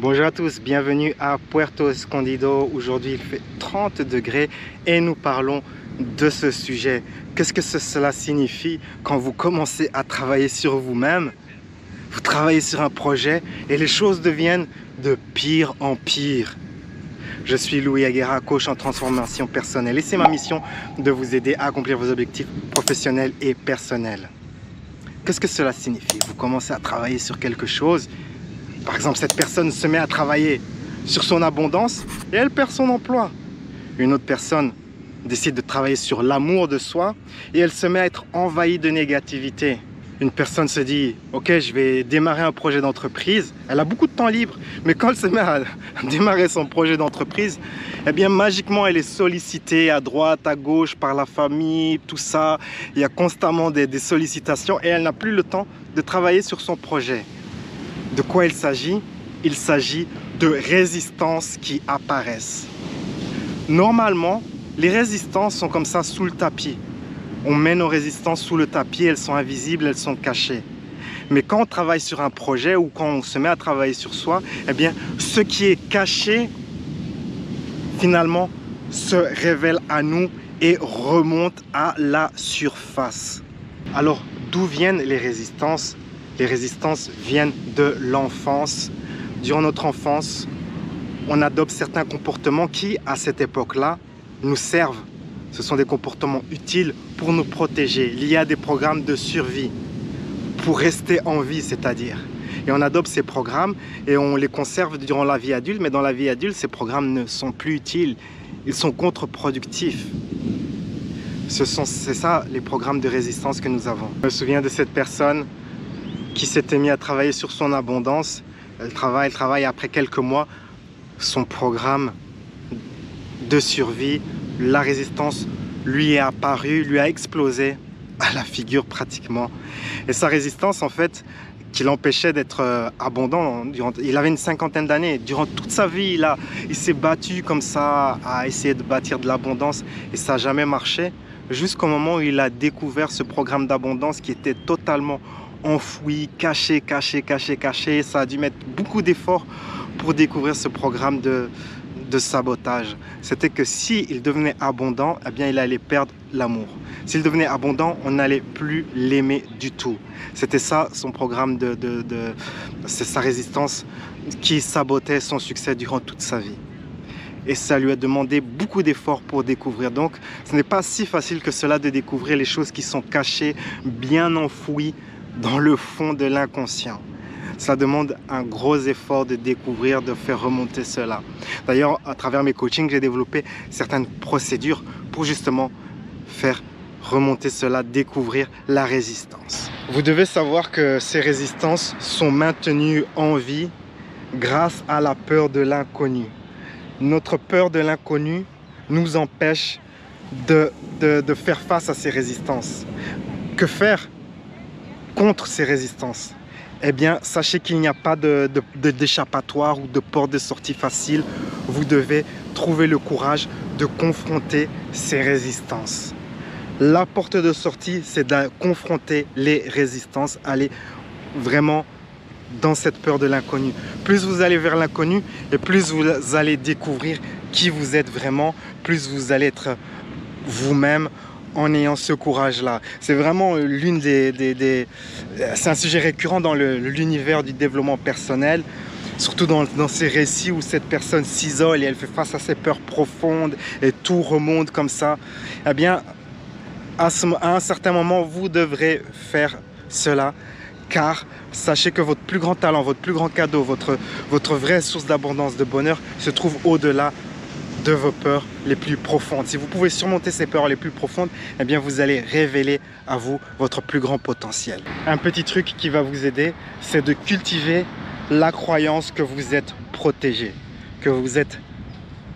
Bonjour à tous, bienvenue à Puerto Escondido. Aujourd'hui il fait 30 degrés et nous parlons de ce sujet. Qu'est-ce que cela signifie quand vous commencez à travailler sur vous-même? Vous travaillez sur un projet et les choses deviennent de pire en pire. Je suis Louis Aguera, coach en transformation personnelle et c'est ma mission de vous aider à accomplir vos objectifs professionnels et personnels. Qu'est-ce que cela signifie? Vous commencez à travailler sur quelque chose. Par exemple, cette personne se met à travailler sur son abondance et elle perd son emploi. Une autre personne décide de travailler sur l'amour de soi et elle se met à être envahie de négativité. Une personne se dit « Ok, je vais démarrer un projet d'entreprise ». Elle a beaucoup de temps libre, mais quand elle se met à démarrer son projet d'entreprise, eh bien magiquement elle est sollicitée à droite, à gauche, par la famille, tout ça. Il y a constamment des sollicitations et elle n'a plus le temps de travailler sur son projet. De quoi il s'agit? Il s'agit de résistances qui apparaissent. Normalement, les résistances sont comme ça sous le tapis. On met nos résistances sous le tapis, elles sont invisibles, elles sont cachées. Mais quand on travaille sur un projet ou quand on se met à travailler sur soi, eh bien, ce qui est caché, finalement, se révèle à nous et remonte à la surface. Alors, d'où viennent les résistances? Les résistances viennent de l'enfance. Durant notre enfance, on adopte certains comportements qui, à cette époque-là, nous servent. Ce sont des comportements utiles pour nous protéger. Il y a des programmes de survie pour rester en vie, c'est-à-dire. Et on adopte ces programmes et on les conserve durant la vie adulte. Mais dans la vie adulte, ces programmes ne sont plus utiles. Ils sont contre-productifs. C'est ça les programmes de résistance que nous avons. Je me souviens de cette personne qui s'était mis à travailler sur son abondance. Elle travaille après quelques mois. Son programme de survie, la résistance lui est apparue, lui a explosé à la figure pratiquement. Et sa résistance, en fait, qui l'empêchait d'être abondant, il avait une cinquantaine d'années. Durant toute sa vie, il s'est battu comme ça à essayer de bâtir de l'abondance et ça n'a jamais marché. Jusqu'au moment où il a découvert ce programme d'abondance qui était totalement enfoui, caché. Ça a dû mettre beaucoup d'efforts pour découvrir ce programme de sabotage. C'était que s'il devenait abondant, eh bien il allait perdre l'amour. S'il devenait abondant, on n'allait plus l'aimer du tout. C'était ça son programme c'est sa résistance qui sabotait son succès durant toute sa vie. Et ça lui a demandé beaucoup d'efforts pour découvrir. Donc ce n'est pas si facile que cela de découvrir les choses qui sont cachées, bien enfouies dans le fond de l'inconscient. Ça demande un gros effort de découvrir, de faire remonter cela. D'ailleurs, à travers mes coachings, j'ai développé certaines procédures pour justement faire remonter cela, découvrir la résistance. Vous devez savoir que ces résistances sont maintenues en vie grâce à la peur de l'inconnu. Notre peur de l'inconnu nous empêche de faire face à ces résistances. Que faire contre ces résistances? Eh bien, sachez qu'il n'y a pas d'échappatoire ou de porte de sortie facile. Vous devez trouver le courage de confronter ces résistances. La porte de sortie, c'est de confronter les résistances, aller vraiment dans cette peur de l'inconnu. Plus vous allez vers l'inconnu et plus vous allez découvrir qui vous êtes vraiment, plus vous allez être vous-même en ayant ce courage-là. C'est vraiment c'est un sujet récurrent dans l'univers du développement personnel, surtout dans ces récits où cette personne s'isole et elle fait face à ses peurs profondes et tout remonte comme ça. Eh bien, à un certain moment, vous devrez faire cela, car sachez que votre plus grand talent, votre plus grand cadeau, votre vraie source d'abondance, de bonheur se trouve au-delà de vos peurs les plus profondes. Si vous pouvez surmonter ces peurs les plus profondes, eh bien vous allez révéler à vous votre plus grand potentiel. Un petit truc qui va vous aider, c'est de cultiver la croyance que vous êtes protégé, que vous êtes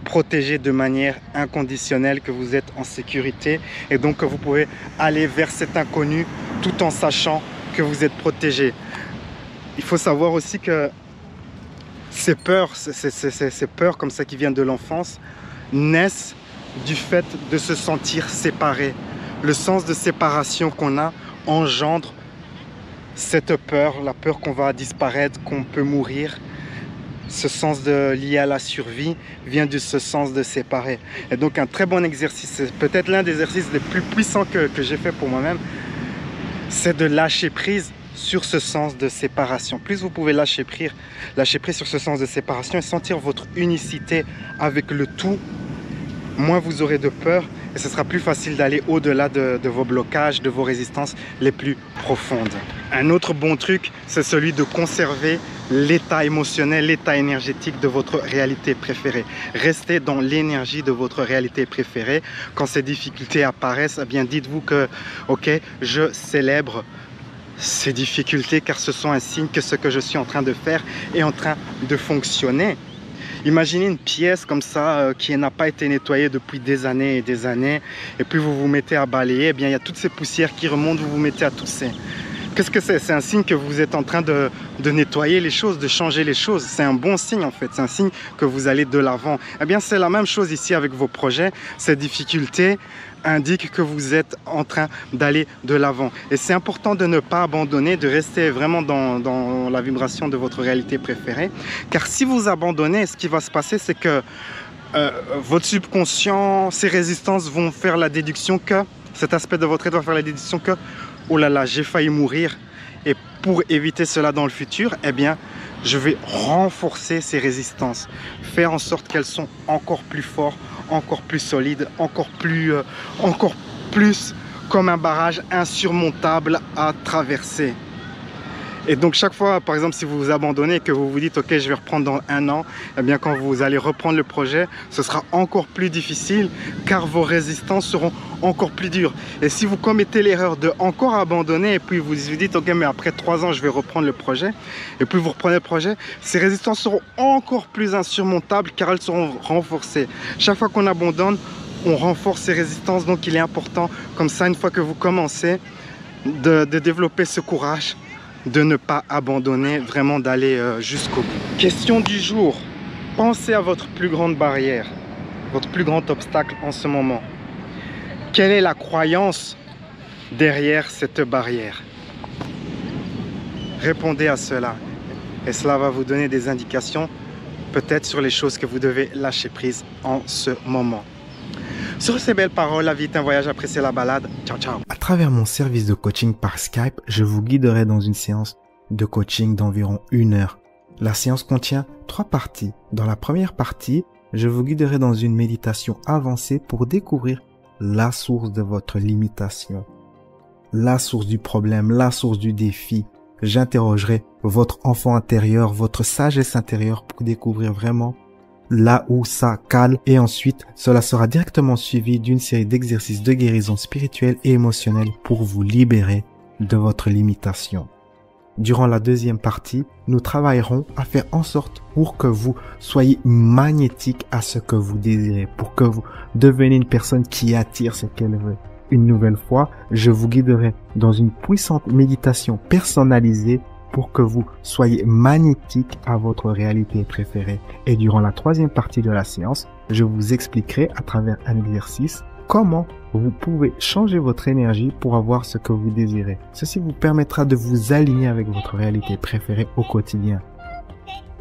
protégé de manière inconditionnelle, que vous êtes en sécurité et donc que vous pouvez aller vers cet inconnu tout en sachant que vous êtes protégé. Il faut savoir aussi que ces peurs comme ça qui viennent de l'enfance, naissent du fait de se sentir séparé. Le sens de séparation qu'on a engendre cette peur, la peur qu'on va disparaître, qu'on peut mourir. Ce sens lié à la survie vient de ce sens de séparer. Et donc un très bon exercice, c'est peut-être l'un des exercices les plus puissants que j'ai fait pour moi-même, c'est de lâcher prise sur ce sens de séparation. Plus vous pouvez lâcher prise sur ce sens de séparation et sentir votre unicité avec le tout, moins vous aurez de peur et ce sera plus facile d'aller au-delà de vos blocages, de vos résistances les plus profondes. Un autre bon truc, c'est celui de conserver l'état émotionnel, l'état énergétique de votre réalité préférée. Restez dans l'énergie de votre réalité préférée. Quand ces difficultés apparaissent, eh bien dites-vous que, ok, je célèbre ces difficultés car ce sont un signe que ce que je suis en train de faire est en train de fonctionner. Imaginez une pièce comme ça qui n'a pas été nettoyée depuis des années et puis vous vous mettez à balayer, eh bien il y a toutes ces poussières qui remontent, vous vous mettez à tousser. Qu'est-ce que c'est? C'est un signe que vous êtes en train de nettoyer les choses, de changer les choses. C'est un bon signe en fait, c'est un signe que vous allez de l'avant. Eh bien c'est la même chose ici avec vos projets. Ces difficultés indiquent que vous êtes en train d'aller de l'avant. Et c'est important de ne pas abandonner, de rester vraiment dans la vibration de votre réalité préférée. Car si vous abandonnez, ce qui va se passer, c'est que votre subconscient, ses résistances vont faire la déduction que, cet aspect de votre être va faire la déduction que oh là là, j'ai failli mourir et pour éviter cela dans le futur, eh bien, je vais renforcer ces résistances, faire en sorte qu'elles sont encore plus fortes, encore plus solides, encore plus comme un barrage insurmontable à traverser. Et donc chaque fois, par exemple, si vous vous abandonnez et que vous vous dites « Ok, je vais reprendre dans 1 an », eh bien quand vous allez reprendre le projet, ce sera encore plus difficile car vos résistances seront encore plus dures. Et si vous commettez l'erreur de encore abandonner et puis vous vous dites « Ok, mais après 3 ans, je vais reprendre le projet », et puis vous reprenez le projet, ces résistances seront encore plus insurmontables car elles seront renforcées. Chaque fois qu'on abandonne, on renforce ces résistances, donc il est important, comme ça, une fois que vous commencez, de développer ce courage, de ne pas abandonner, vraiment d'aller jusqu'au bout. Question du jour. Pensez à votre plus grande barrière, votre plus grand obstacle en ce moment. Quelle est la croyance derrière cette barrière? Répondez à cela et cela va vous donner des indications peut-être sur les choses que vous devez lâcher prise en ce moment. Sur ces belles paroles, la vie est un voyage, appréciez la balade. Ciao, ciao. À travers mon service de coaching par Skype, je vous guiderai dans une séance de coaching d'environ 1 heure. La séance contient 3 parties. Dans la première partie, je vous guiderai dans une méditation avancée pour découvrir la source de votre limitation, la source du problème, la source du défi. J'interrogerai votre enfant intérieur, votre sagesse intérieure pour découvrir vraiment là où ça cale et ensuite cela sera directement suivi d'une série d'exercices de guérison spirituelle et émotionnelle pour vous libérer de votre limitation. Durant la deuxième partie, nous travaillerons à faire en sorte pour que vous soyez magnétique à ce que vous désirez, pour que vous deveniez une personne qui attire ce qu'elle veut. Une nouvelle fois, je vous guiderai dans une puissante méditation personnalisée pour que vous soyez magnétique à votre réalité préférée. Et durant la troisième partie de la séance, je vous expliquerai à travers un exercice comment vous pouvez changer votre énergie pour avoir ce que vous désirez. Ceci vous permettra de vous aligner avec votre réalité préférée au quotidien.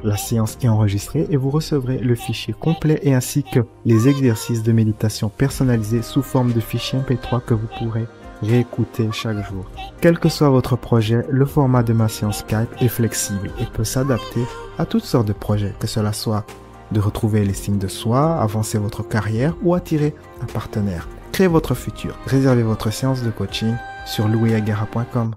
La séance est enregistrée et vous recevrez le fichier complet et ainsi que les exercices de méditation personnalisés sous forme de fichier MP3 que vous pourrez réécouter chaque jour. Quel que soit votre projet, le format de ma séance Skype est flexible et peut s'adapter à toutes sortes de projets, que cela soit de retrouver l'estime de soi, avancer votre carrière ou attirer un partenaire. Créez votre futur. Réservez votre séance de coaching sur louisagara.com.